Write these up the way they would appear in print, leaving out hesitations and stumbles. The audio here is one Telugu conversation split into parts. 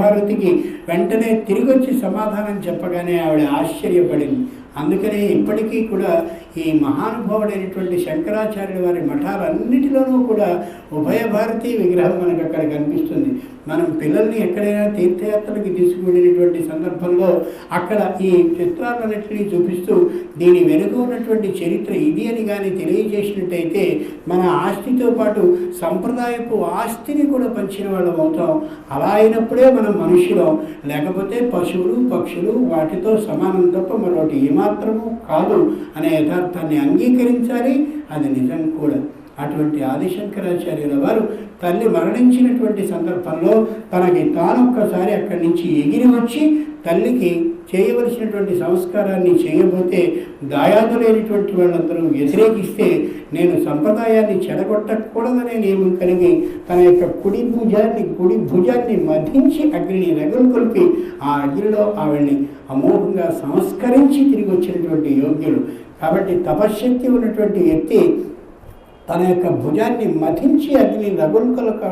భారతికి వెంటనే తిరిగి వచ్చి సమాధానం చెప్పగానే ఆవిడ ఆశ్చర్యపడింది. అందుకనే ఇప్పటికీ కూడా ఈ మహానుభావుడైనటువంటి శంకరాచార్యుల వారి మఠాలన్నిటిలోనూ కూడా ఉభయ భారతీ విగ్రహం మనకు అక్కడ కనిపిస్తుంది. మనం పిల్లల్ని ఎక్కడైనా తీర్థయాత్రలకి తీసుకువెళ్ళినటువంటి సందర్భంలో అక్కడ ఈ చిత్రాలన్నింటినీ చూపిస్తూ దీని వెనుక ఉన్నటువంటి చరిత్ర ఇది అని కానీ తెలియజేసినట్టయితే మన ఆస్తితో పాటు సంప్రదాయపు ఆస్తిని కూడా పంచిన వాళ్ళం అవుతాం. అలా అయినప్పుడే మనం మనుషులం, లేకపోతే పశువులు పక్షులు వాటితో సమానం తప్ప మరొకటి ఏమాత్రము కాదు అనే యథార్థాన్ని అంగీకరించాలి. అది నిజం కూడా. అటువంటి ఆదిశంకరాచార్యుల వారు తల్లి మరణించినటువంటి సందర్భంలో తనకి తానొక్కసారి అక్కడి నుంచి ఎగిరి వచ్చి తల్లికి చేయవలసినటువంటి సంస్కారాన్ని చేయబోతే దాయాదులైనటువంటి వాళ్ళందరూ వ్యతిరేకిస్తే నేను సంప్రదాయాన్ని చెడగొట్టకూడదనే నియమం కలిగి తన యొక్క కుడి భుజాన్ని మధించి అగ్నిని రగులుకొల్పి ఆ అగ్నిలో ఆవిడ్ని అమోఘంగా సంస్కరించి తిరిగి వచ్చినటువంటి యోగ్యులు. కాబట్టి తపశ్శక్తి ఉన్నటువంటి వ్యక్తి తన యొక్క భుజాన్ని మధించి అగ్ని రగులుకొలక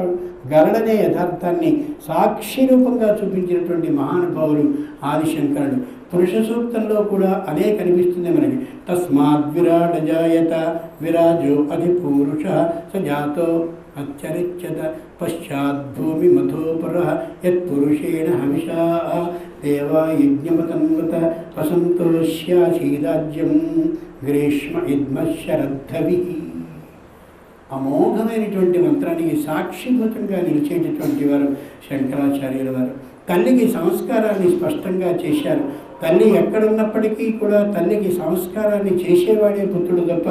గరడనే యథార్థాన్ని సాక్షి రూపంగా చూపించినటువంటి మహానుభావులు ఆదిశంకరుడు. పురుష సూక్తంలో కూడా అదే కనిపిస్తుంది మనకి. తస్మాద్ విరాట జాయత విరాజో అధిపూరుష సజాతో అత్యరిచ్యత పశ్చాద్భూమి మధోపర యత్పురుషేణ హవిషా దేవా యజ్ఞమతన్వత వసంతోష్యాశీదాజ్యం గ్రీష్మ ఇద్మ శరద్ధవి. అమోఘమైనటువంటి మంత్రానికి సాక్షిభూతంగా నిలిచేటటువంటి వారు శంకరాచార్యుల వారు. తల్లికి సంస్కారాన్ని స్పష్టంగా చేశారు. తల్లి ఎక్కడున్నప్పటికీ కూడా తల్లికి సంస్కారాన్ని చేసేవాడే పుత్రుడు తప్ప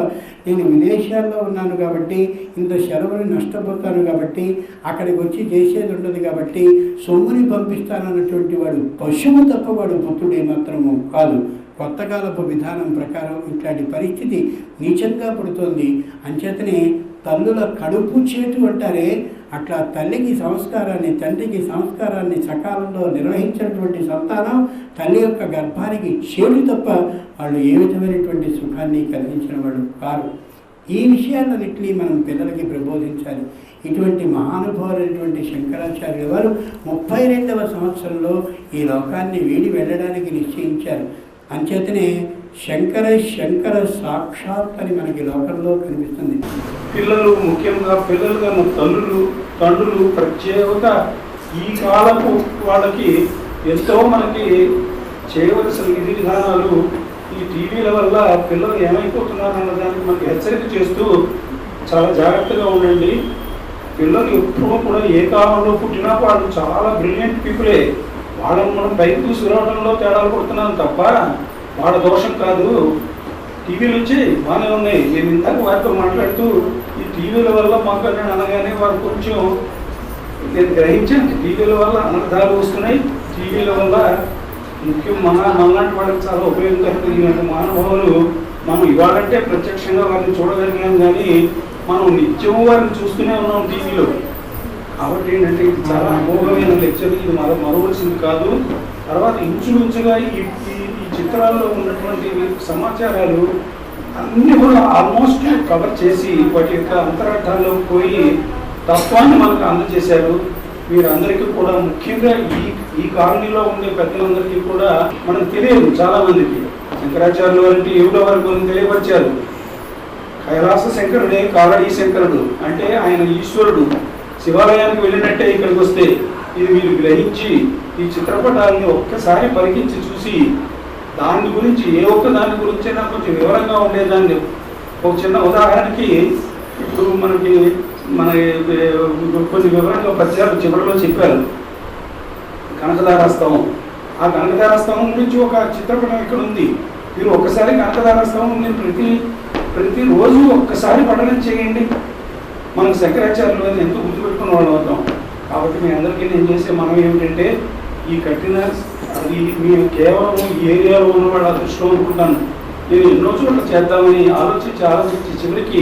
నేను విదేశాల్లో ఉన్నాను కాబట్టి ఇంత సెలవుని నష్టపోతాను కాబట్టి అక్కడికి వచ్చి చేసేది ఉండదు కాబట్టి సొమ్ముని పంపిస్తానన్నటువంటి వాడు పశువు తప్ప వాడు పుత్రుడే మాత్రము కాదు. కొత్త కాలపు విధానం ప్రకారం ఇట్లాంటి పరిస్థితి నీచంగా పడుతోంది. అంచేతనే తల్లుల కడుపు చేటు అంటారే అట్లా తల్లికి సంస్కారాన్ని తండ్రికి సంస్కారాన్ని సకాలంలో నిర్వహించినటువంటి సంతానం తల్లి యొక్క గర్భానికి చేటు తప్ప వాళ్ళు ఏ విధమైనటువంటి సుఖాన్ని కలిగించిన వాళ్ళు కారు. ఈ విషయాలన్నింటినీ మనం పిల్లలకి ప్రబోధించాలి. ఇటువంటి మహానుభావులైనటువంటి శంకరాచార్యుల వారు 32వ సంవత్సరంలో ఈ లోకాన్ని వీడి వెళ్ళడానికి నిశ్చయించారు. అంచేతనే శంకర సాక్షాత్ అని మనకి లోకంలో కనిపిస్తుంది. పిల్లలు ముఖ్యంగా పిల్లలుగా తండ్రులు ప్రత్యేక ఈ కాలపు వాళ్ళకి ఎంతో మనకి చేయవలసిన విధి విధానాలు ఈ టీవీల వల్ల పిల్లలు ఏమైపోతున్నారు అన్న దానికి మనకి హెచ్చరిక చేస్తూ చాలా జాగ్రత్తగా ఉండండి. పిల్లలు ఎప్పుడూ కూడా ఏ కాలంలో పుట్టినా వాళ్ళు చాలా బ్రిలియంట్ పీపులే. వాళ్ళని మనం పైకి తీసుకురావడంలో తేడాలు పడుతున్నాం తప్ప వాళ్ళ దోషం కాదు. టీవీలు వచ్చి బాగానే ఉన్నాయి. నేను ఇందాక వారితో మాట్లాడుతూ ఈ టీవీల వల్ల మాకు అనగానే వారు కొంచెం నేను గ్రహించాను. టీవీల వల్ల అనర్థాలు వస్తున్నాయి. టీవీల వల్ల ముఖ్యం మనలాంటి వాళ్ళకి చాలా ఉపయోగకరమైన మహానుభావులు మనం ఇవాళంటే ప్రత్యక్షంగా వారిని చూడగలిగాం కానీ మనం నిత్యం వారిని చూస్తూనే ఉన్నాం టీవీలో. కాబట్టి ఏంటంటే ఇది చాలా అమోఘమైన లెక్చర్. ఇది మరవలసింది కాదు. తర్వాత ఇంచుమించుగా ఈ చిత్రాల్లో ఉన్నటువంటి సమాచారాలు అన్నీ కూడా ఆల్మోస్ట్ కవర్ చేసి వాటి యొక్క అంతరార్థాల్లో పోయి తత్వాన్ని మనకు అందజేశారు. వీరందరికీ కూడా ముఖ్యంగా ఈ కాలనీలో ఉండే పెద్దలందరికీ కూడా మనకు తెలియదు. చాలా మందికి శంకరాచార్యులు వారికి ఏమిటో వారికి తెలియపరిచారు. కైలాస శంకరుడే కాలడీ శంకరుడు అంటే ఆయన ఈశ్వరుడు. శివాలయానికి వెళ్ళినట్టే ఇక్కడికి వస్తే ఇది మీరు గ్రహించి ఈ చిత్రపటాలని ఒక్కసారి పరికించి చూసి దాని గురించి ఏ ఒక్క దాని గురించి నాకు కొంచెం వివరంగా ఉండేదాన్ని. ఒక చిన్న ఉదాహరణకి ఇప్పుడు మన కొన్ని వివరంగా పద్యాలు చివరిలో చెప్పారు. కనకదారాస్తవం. ఆ కనకదారాస్తవం గురించి ఒక చిత్రపటం ఇక్కడ ఉంది. మీరు ఒక్కసారి కనకదారాస్తవం నేను ప్రతిరోజు ఒక్కసారి పఠనం చేయండి. మనం శంకరాచార్యులు అని ఎంతో గుర్తుపెట్టుకున్న వాళ్ళు అవుతాం. కాబట్టి మీ అందరికీ నేను చేసే మనం ఏమిటంటే ఈ కట్టిన అది మేము కేవలం ఈ ఏరియాలో ఉన్న వాళ్ళు అదృష్టం అనుకుంటాను. నేను ఎన్నో చోట్ల చేద్దామని ఆలోచించి చివరికి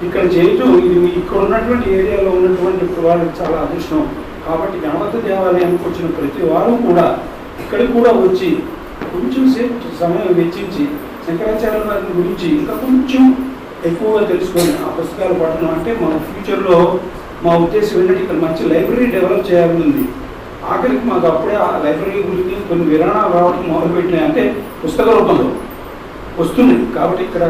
ఇక్కడ చేయటం ఇది ఇక్కడ ఉన్నటువంటి ఏరియాలో ఉన్నటువంటి వాళ్ళకి చాలా అదృష్టం. కాబట్టి గణపతి దేవాలయానికి వచ్చిన ప్రతి వారు కూడా ఇక్కడికి కూడా వచ్చి కొంచెం సేపు సమయం వెచ్చించి శంకరాచార్యుల వారి గురించి ఇంకా కొంచెం ఎక్కువగా తెలుసుకొని ఆ పుస్తకాలు పఠనం అంటే మన ఫ్యూచర్లో మా ఉద్దేశం ఏంటంటే ఇక్కడ మంచి లైబ్రరీ డెవలప్ చేయాలని ఉంది. ఆ ఆఖరికి మాకు అప్పుడే ఆ లైబ్రరీ గురించి కొన్ని విరాణాలు రావడం మొదలుపెట్టినాయి. అంటే పుస్తక రూపంలో వస్తుంది. కాబట్టి ఇక్కడ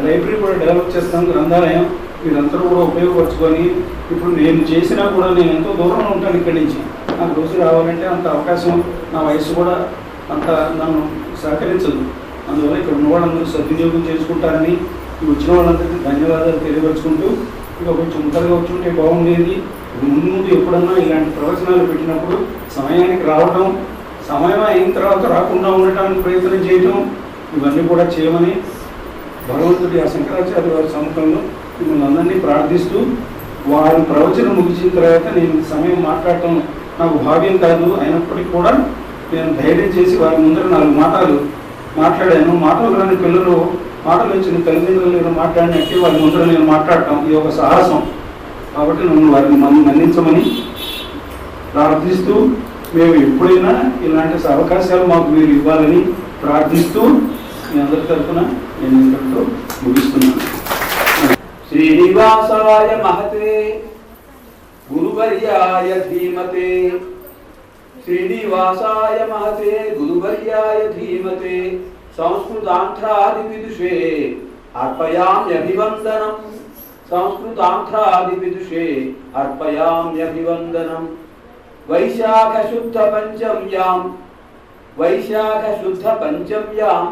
లైబ్రరీ కూడా డెవలప్ చేస్తాం, గ్రంథాలయం వీరందరూ కూడా ఉపయోగపరచుకొని ఇప్పుడు నేను చేసినా కూడా నేను ఎంతో దూరంలో ఉంటాను ఇక్కడి నుంచి. నాకు రోజు రావాలంటే అంత అవకాశం, నా వయసు కూడా అంత నన్ను సహకరించదు. అందువల్ల ఇక్కడ ఉన్న వాళ్ళందరూ సద్వినియోగం చేసుకుంటారని వచ్చిన వాళ్ళందరికీ ధన్యవాదాలు తెలియపరుచుకుంటూ, ఇక కొంచెం ముందరగా వచ్చుంటే బాగుండేది. ముందు ఎప్పుడన్నా ఇలాంటి ప్రవచనాలు పెట్టినప్పుడు సమయానికి రావటం, సమయం అయిన తర్వాత రాకుండా ఉండటానికి ప్రయత్నం చేయటం, ఇవన్నీ కూడా చేయమని భగవంతుడి ఆ శంకరాచార్య వారి సముఖంలో మిమ్మల్ని అందరినీ ప్రార్థిస్తూ, వారి ప్రవచనం ముగిసిన తర్వాత నేను సమయం మాట్లాడటం నాకు భావ్యం కాదు, అయినప్పటికీ కూడా నేను ధైర్యం చేసి వారి ముందర 4 మాటలు మాట్లాడాను. మాటలు రాని పిల్లలు మాటలు వచ్చిన తల్లిదండ్రులు నేను మాట్లాడినట్టే వారి ముందర నేను మాట్లాడటం ఇది ఒక సాహసం. కాబట్టి నన్ను వారిని మన్నించమని ప్రార్థిస్తూ, మేము ఎప్పుడైనా ఇలాంటి అవకాశాలు మాకు మీరు ఇవ్వాలని ప్రార్థిస్తూ మీ అందరి తరఫున నేను ఇంతటితో ముగిస్తున్నాను. శ్రీనివాసాయ మహతే గురువర్యాయ ధీమతే, శ్రీనివాసాయ మహతే గురువర్యాయ ధీమతే, సంస్కృతాంధ్రాది విదుషే అర్పయామ్యభివందనం, సంస్కృతాంధ్రాది విదుషే అర్పయామ్యభివందనం. వైశాఖ శుద్ధ పంచమ్యాం, వైశాఖ శుద్ధ పంచమ్యాం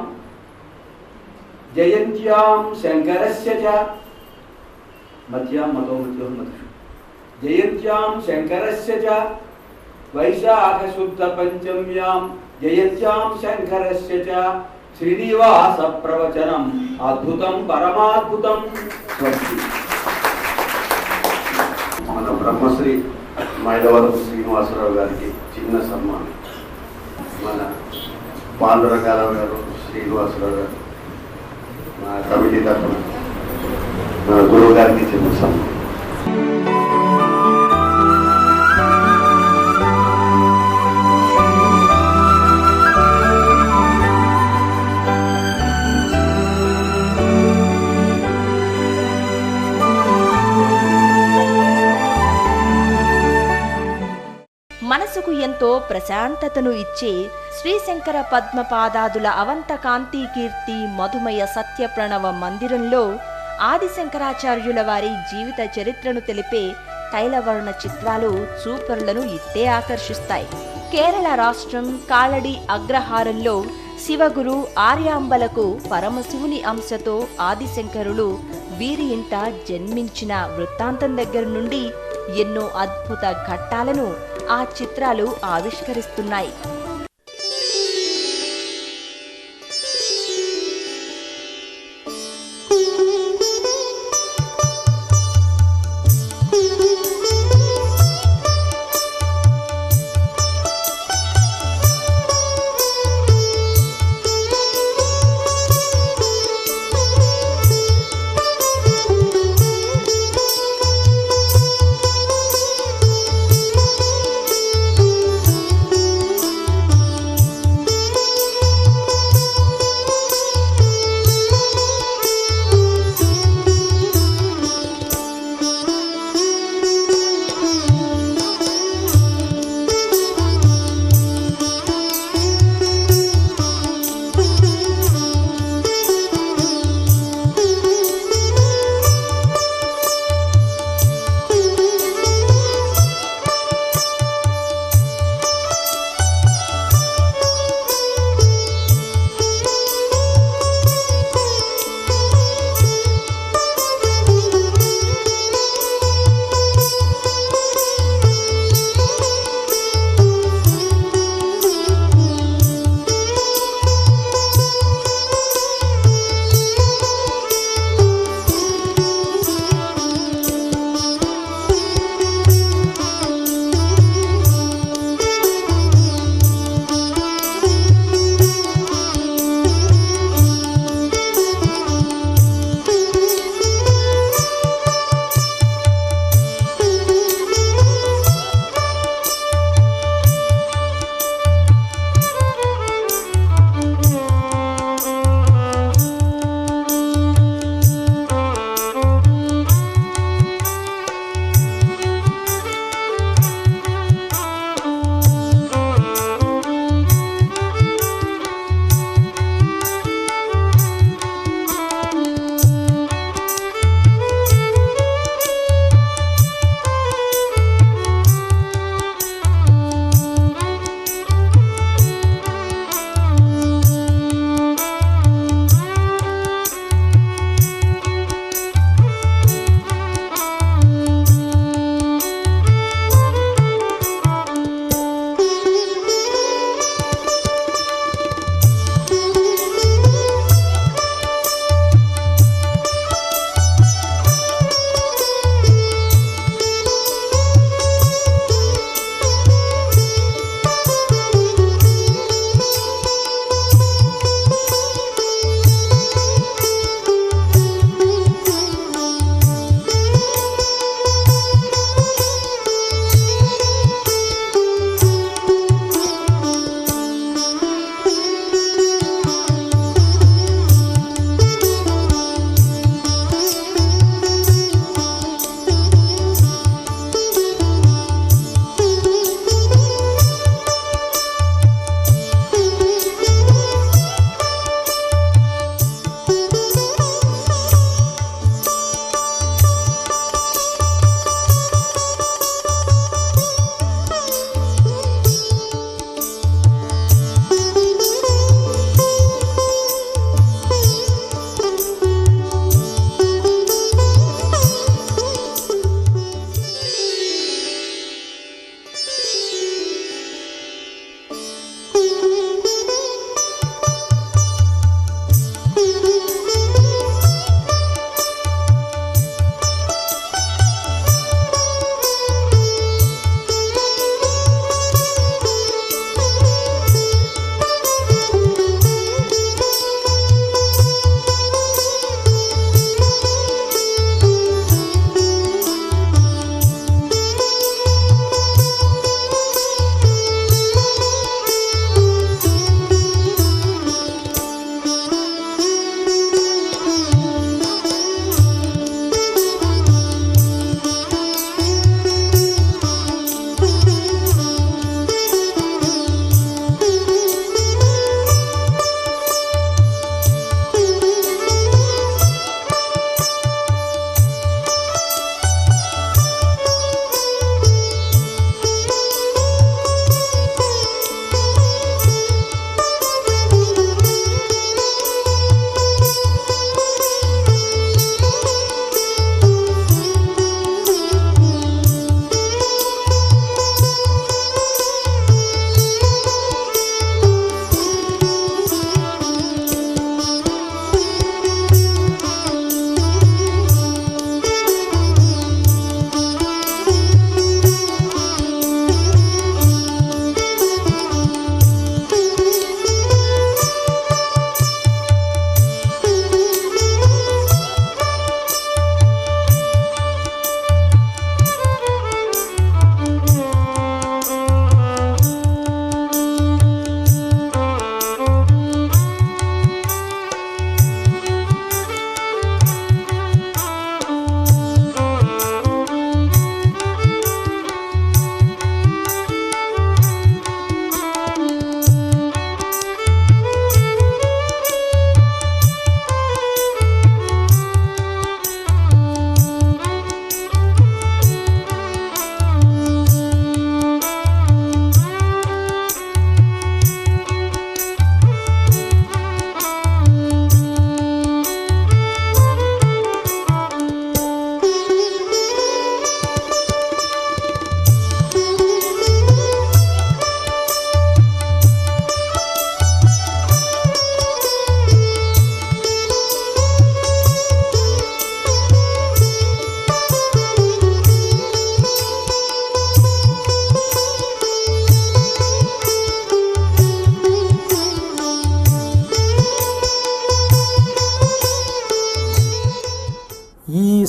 జయంత్యాం శంకరస్య చ మధ్యాం మతో మధ్యో మధు జయంత్యాం శంకరస్య చ, వైశాఖ శుద్ధ పంచమ్యాం జయంత్యాం శంకరస్య చ, శ్రీనివాస ప్రవచనం అద్భుతం పరమాద్భుతం. మన బ్రహ్మశ్రీ మైలవరపు శ్రీనివాసరావు గారికి చిన్న సన్మానం. మన పాండురంగారావు గారు, శ్రీనివాసరావు గారు, మా కమిటీ తరఫున మన గురువు గారికి చిన్న సన్మానం. మనసుకు ఎంతో ప్రశాంతతను ఇచ్చే శ్రీశంకర పద్మపాదాదుల అవంత కాంతి కీర్తి మధుమయ సత్య ప్రణవ మందిరంలో ఆదిశంకరాచార్యుల వారి జీవిత చరిత్రను తెలిపే తైలవర్ణ చిత్రాలు చూపరులను ఇట్టే ఆకర్షిస్తాయి. కేరళ రాష్ట్రం కాళడి అగ్రహారంలో శివగురు ఆర్యాంబలకు పరమశివుని అంశతో ఆదిశంకరులు వీరి ఇంట జన్మించిన వృత్తాంతం దగ్గర నుండి ఎన్నో అద్భుత ఘట్టాలను ఆ చిత్రాలు ఆవిష్కరిస్తున్నాయి.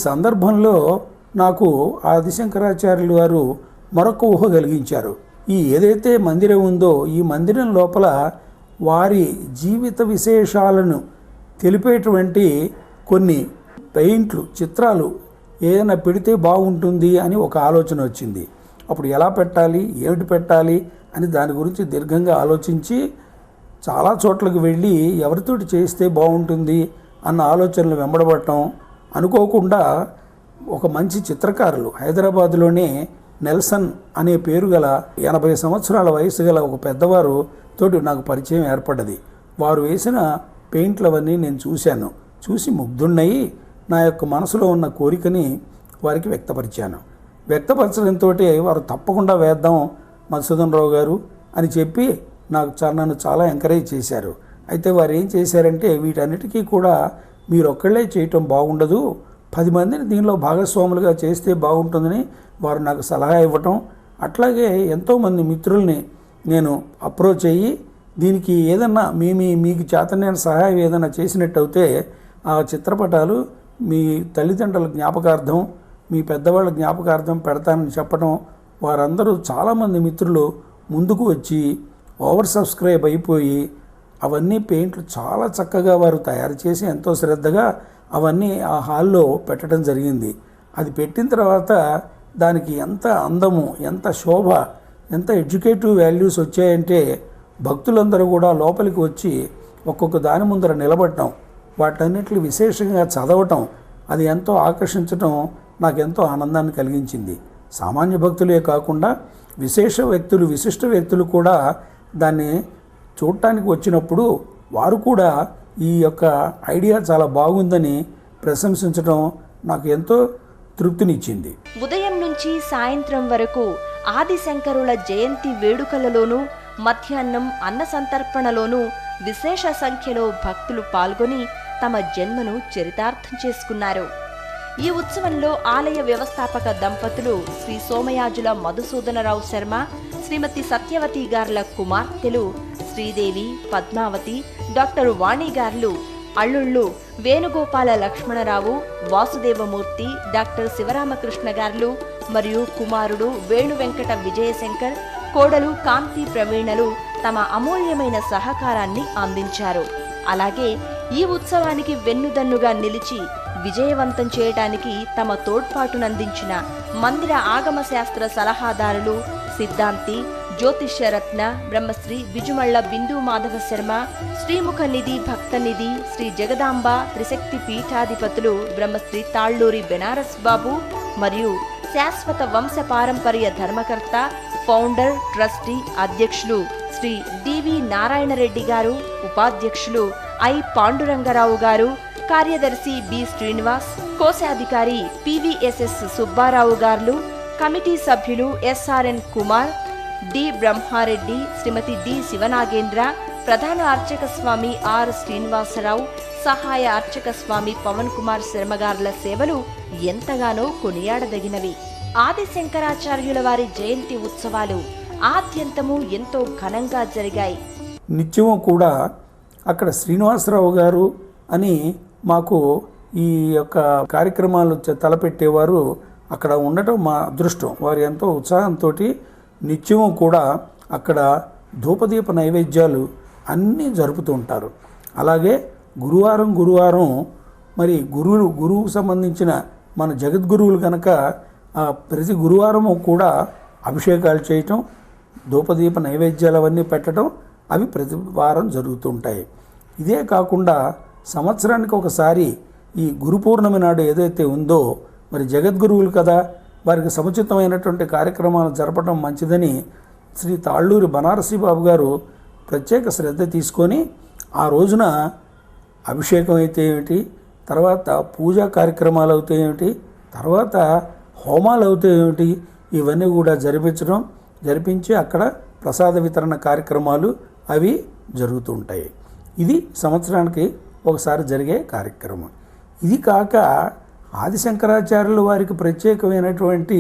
సందర్భంలో నాకు ఆదిశంకరాచార్యులు వారు మరొక ఊహ కలిగించారు. ఈ ఏదైతే మందిరం ఉందో ఈ మందిరం లోపల వారి జీవిత విశేషాలను తెలిపేటువంటి కొన్ని పెయింట్లు, చిత్రాలు ఏదైనా పెడితే బాగుంటుంది అని ఒక ఆలోచన వచ్చింది. అప్పుడు ఎలా పెట్టాలి, ఏమిటి పెట్టాలి అని దాని గురించి దీర్ఘంగా ఆలోచించి చాలా చోట్లకు వెళ్ళి ఎవరితోటి చేస్తే బాగుంటుంది అన్న ఆలోచనలు వెంబడబడటం, అనుకోకుండా ఒక మంచి చిత్రకారులు హైదరాబాద్లోనే నెల్సన్ అనే పేరు గల 80 సంవత్సరాల వయసు గల ఒక పెద్దవారు తోటి నాకు పరిచయం ఏర్పడ్డది. వారు వేసిన పెయింట్లు అవన్నీ నేను చూశాను. చూసి ముగ్ధున్నయి నా యొక్క మనసులో ఉన్న కోరికని వారికి వ్యక్తపరిచాను. వ్యక్తపరచడంతో వారు తప్పకుండా వేద్దాం మధుసూదన్ రావు గారు అని చెప్పి నన్ను చాలా ఎంకరేజ్ చేశారు. అయితే వారు ఏం చేశారంటే, వీటన్నిటికీ కూడా మీరు ఒక్కళ్ళే చేయటం బాగుండదు, 10 మందిని దీనిలో భాగస్వాములుగా చేస్తే బాగుంటుందని వారు నాకు సలహా ఇవ్వటం, అట్లాగే ఎంతోమంది మిత్రుల్ని నేను అప్రోచ్ అయ్యి దీనికి ఏదన్నా మీకు చేతనైన సహాయం ఏదైనా చేసినట్టయితే ఆ చిత్రపటాలు మీ తల్లిదండ్రుల జ్ఞాపకార్థం, మీ పెద్దవాళ్ళ జ్ఞాపకార్థం పెడతానని చెప్పడం, వారందరూ చాలామంది మిత్రులు ముందుకు వచ్చి ఓవర్ సబ్స్క్రైబ్ అయిపోయి అవన్నీ పెయింట్లు చాలా చక్కగా వారు తయారు చేసి ఎంతో శ్రద్ధగా అవన్నీ ఆ హాల్లో పెట్టడం జరిగింది. అది పెట్టిన తర్వాత దానికి ఎంత అందము, ఎంత శోభ, ఎంత ఎడ్యుకేటివ్ వాల్యూస్ వచ్చాయంటే భక్తులందరూ కూడా లోపలికి వచ్చి ఒక్కొక్క దాని ముందర నిలబడటం, వాటన్నిటిని విశేషంగా చదవటం, అది ఎంతో ఆకర్షించడం నాకెంతో ఆనందాన్ని కలిగించింది. సామాన్య భక్తులే కాకుండా విశిష్ట వ్యక్తులు కూడా దాన్ని చూడటానికి వచ్చినప్పుడు వారు కూడా ఈ యొక్క ఐడియా చాలా బాగుందని ప్రశంసించడం నాకు ఎంతో తృప్తినిచ్చింది. ఉదయం నుంచి సాయంత్రం వరకు ఆదిశంకరుల జయంతి వేడుకలలోనూ మధ్యాహ్నం అన్న సంతర్పణలోనూ విశేష సంఖ్యలో భక్తులు పాల్గొని తమ జన్మను చరితార్థం చేసుకున్నారు. ఈ ఉత్సవంలో ఆలయ వ్యవస్థాపక దంపతులు శ్రీ సోమయాజుల మధుసూదనరావు శర్మ, శ్రీమతి సత్యవతి గార్ల కుమార్తెలు శ్రీదేవి, పద్మావతి, డాక్టర్ వాణి గార్లు అల్లుళ్ళు వేణుగోపాల లక్ష్మణరావు, వాసుదేవమూర్తి, డాక్టర్ శివరామకృష్ణ గార్లు మరియు కుమారుడు వేణు వెంకట విజయశంకర్, కోడలు కాంతి ప్రవీణలు తమ అమూల్యమైన సహకారాన్ని అందించారు. అలాగే ఈ ఉత్సవానికి వెన్నుదన్నుగా నిలిచి విజయవంతం చేయడానికి తమ తోడ్పాటునందించిన మందిర ఆగమ శాస్త్ర సలహాదారులు సిద్ధాంతి, జ్యోతిష్యరత్న బ్రహ్మశ్రీ విజుమళ్ళ బిందు మాధవ శర్మ, శ్రీముఖ నిధి భక్తనిధి శ్రీ జగదాంబ త్రిశక్తి పీఠాధిపతులు బ్రహ్మశ్రీ తాళ్ళూరి బెనారస్ బాబు మరియు శాశ్వత వంశ పారంపర్య ధర్మకర్త, ఫౌండర్, ట్రస్టీ, అధ్యక్షులు శ్రీ డివి నారాయణరెడ్డి గారు, ఉపాధ్యక్షులు ఐ పాండురంగరావు గారు, కార్యదర్శి బి శ్రీనివాస్, కోశాధికారి పివిఎస్ఎస్ సుబ్బారావు గారు, కమిటీ సభ్యులు ఎస్ఆర్ఎన్ కుమార్, డి బ్రహ్మారెడ్డి, శ్రీమతి డి శివనాగేంద్ర, ప్రధాన అర్చక స్వామి ఆర్ శ్రీనివాసరావు, సహాయ అర్చక స్వామి పవన్ కుమార్ శర్మగార్ల సేవలు ఎంతగానో కొనియాడదగినవి. ఆదిశంకరాచార్యుల వారి జయంతి ఉత్సవాలు ఆద్యంతము ఎంతో ఘనంగా జరిగాయి. నిత్యము కూడా అక్కడ శ్రీనివాసరావు గారు అని మాకు ఈ యొక్క కార్యక్రమాలు తలపెట్టేవారు అక్కడ ఉండటం మా అదృష్టం. వారు ఎంతో ఉత్సాహంతో నిత్యము కూడా అక్కడ ధూపదీప నైవేద్యాలు అన్నీ జరుపుతూ ఉంటారు. అలాగే గురువారం మరి గురువుకు సంబంధించిన మన జగద్గురువులు కనుక ప్రతి గురువారము కూడా అభిషేకాలు చేయటం, ధూపదీప నైవేద్యాలు అవన్నీ పెట్టడం అవి ప్రతి వారం జరుగుతుంటాయి. ఇదే కాకుండా సంవత్సరానికి ఒకసారి ఈ గురు పూర్ణమి నాడు ఏదైతే ఉందో మరి జగద్గురువులు కదా, వారికి సముచితమైనటువంటి కార్యక్రమాలు జరపడం మంచిదని శ్రీ తాళ్ళూరి బనారసి బాబు గారు ప్రత్యేక శ్రద్ధ తీసుకొని ఆ రోజున అభిషేకం అయితే ఏమిటి, తర్వాత పూజా కార్యక్రమాలు అవుతే ఏమిటి, తర్వాత హోమాలు అవుతే ఏమిటి, ఇవన్నీ కూడా జరిపించి అక్కడ ప్రసాద వితరణ కార్యక్రమాలు అవి జరుగుతుంటాయి. ఇది సంవత్సరానికి ఒకసారి జరిగే కార్యక్రమం. ఇది కాక ఆదిశంకరాచార్యుల వారికి ప్రత్యేకమైనటువంటి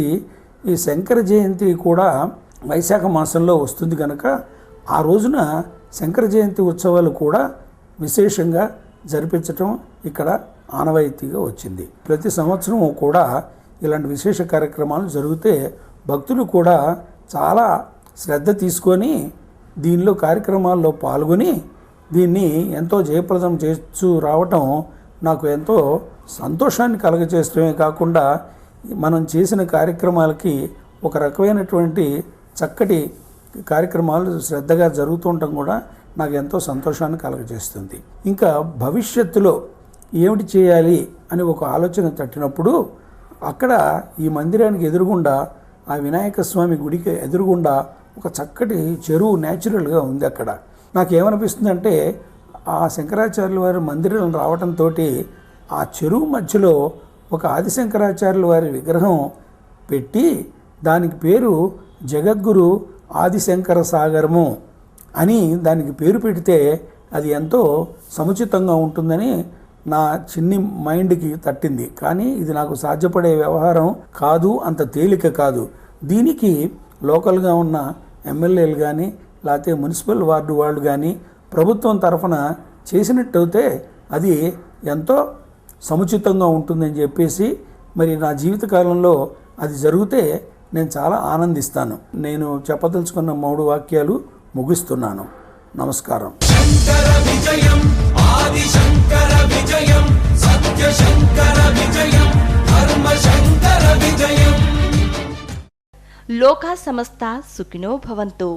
ఈ శంకర జయంతి కూడా వైశాఖ మాసంలో వస్తుంది కనుక ఆ రోజున శంకర జయంతి ఉత్సవాలు కూడా విశేషంగా జరిపించటం ఇక్కడ ఆనవాయితీగా వచ్చింది. ప్రతి సంవత్సరం కూడా ఇలాంటి విశేష కార్యక్రమాలు జరిగితే భక్తులు కూడా చాలా శ్రద్ధ తీసుకొని దీనిలో కార్యక్రమాల్లో పాల్గొని దీన్ని ఎంతో జయప్రదం చేస్తూ రావటం నాకు ఎంతో సంతోషాన్ని కలగజేస్తమే కాకుండా మనం చేసిన కార్యక్రమాలకి ఒక రకమైనటువంటి చక్కటి కార్యక్రమాలు శ్రద్ధగా జరుగుతుండటం కూడా నాకు ఎంతో సంతోషాన్ని కలగజేస్తుంది. ఇంకా భవిష్యత్తులో ఏమిటి చేయాలి అని ఒక ఆలోచన తట్టినప్పుడు అక్కడ ఈ మందిరానికి ఎదురుగుండా ఆ వినాయక స్వామి గుడికి ఎదురుగుండా ఒక చక్కటి చెరువు న్యాచురల్గా ఉంది. అక్కడ నాకేమనిపిస్తుందంటే ఆ శంకరాచార్యుల వారి మందిరం రావడంతో ఆ చెరువు మధ్యలో ఒక ఆదిశంకరాచార్యుల వారి విగ్రహం పెట్టి దానికి పేరు జగద్గురు ఆదిశంకర సాగరము అని దానికి పేరు పెడితే అది ఎంతో సముచితంగా ఉంటుందని నా చిన్ని మైండ్కి తట్టింది. కానీ ఇది నాకు సాధ్యపడే వ్యవహారం కాదు, అంత తేలిక కాదు. దీనికి లోకల్గా ఉన్న ఎమ్మెల్యేలు కానీ లేకపోతే మున్సిపల్ వార్డు వాళ్ళు కానీ ప్రభుత్వం తరఫున చేసినట్టయితే అది ఎంతో సముచితంగా ఉంటుందని చెప్పేసి మరి నా జీవితకాలంలో అది జరిగితే నేను చాలా ఆనందిస్తాను. నేను చెప్పదలుచుకున్న 3 వాక్యాలు ముగిస్తున్నాను. నమస్కారం. శంకర విజయం, ఆది శంకర విజయం, సత్య శంకర విజయం, ధర్మ శంకర విజయం. లోకా సమస్త సుఖినో భవంతు.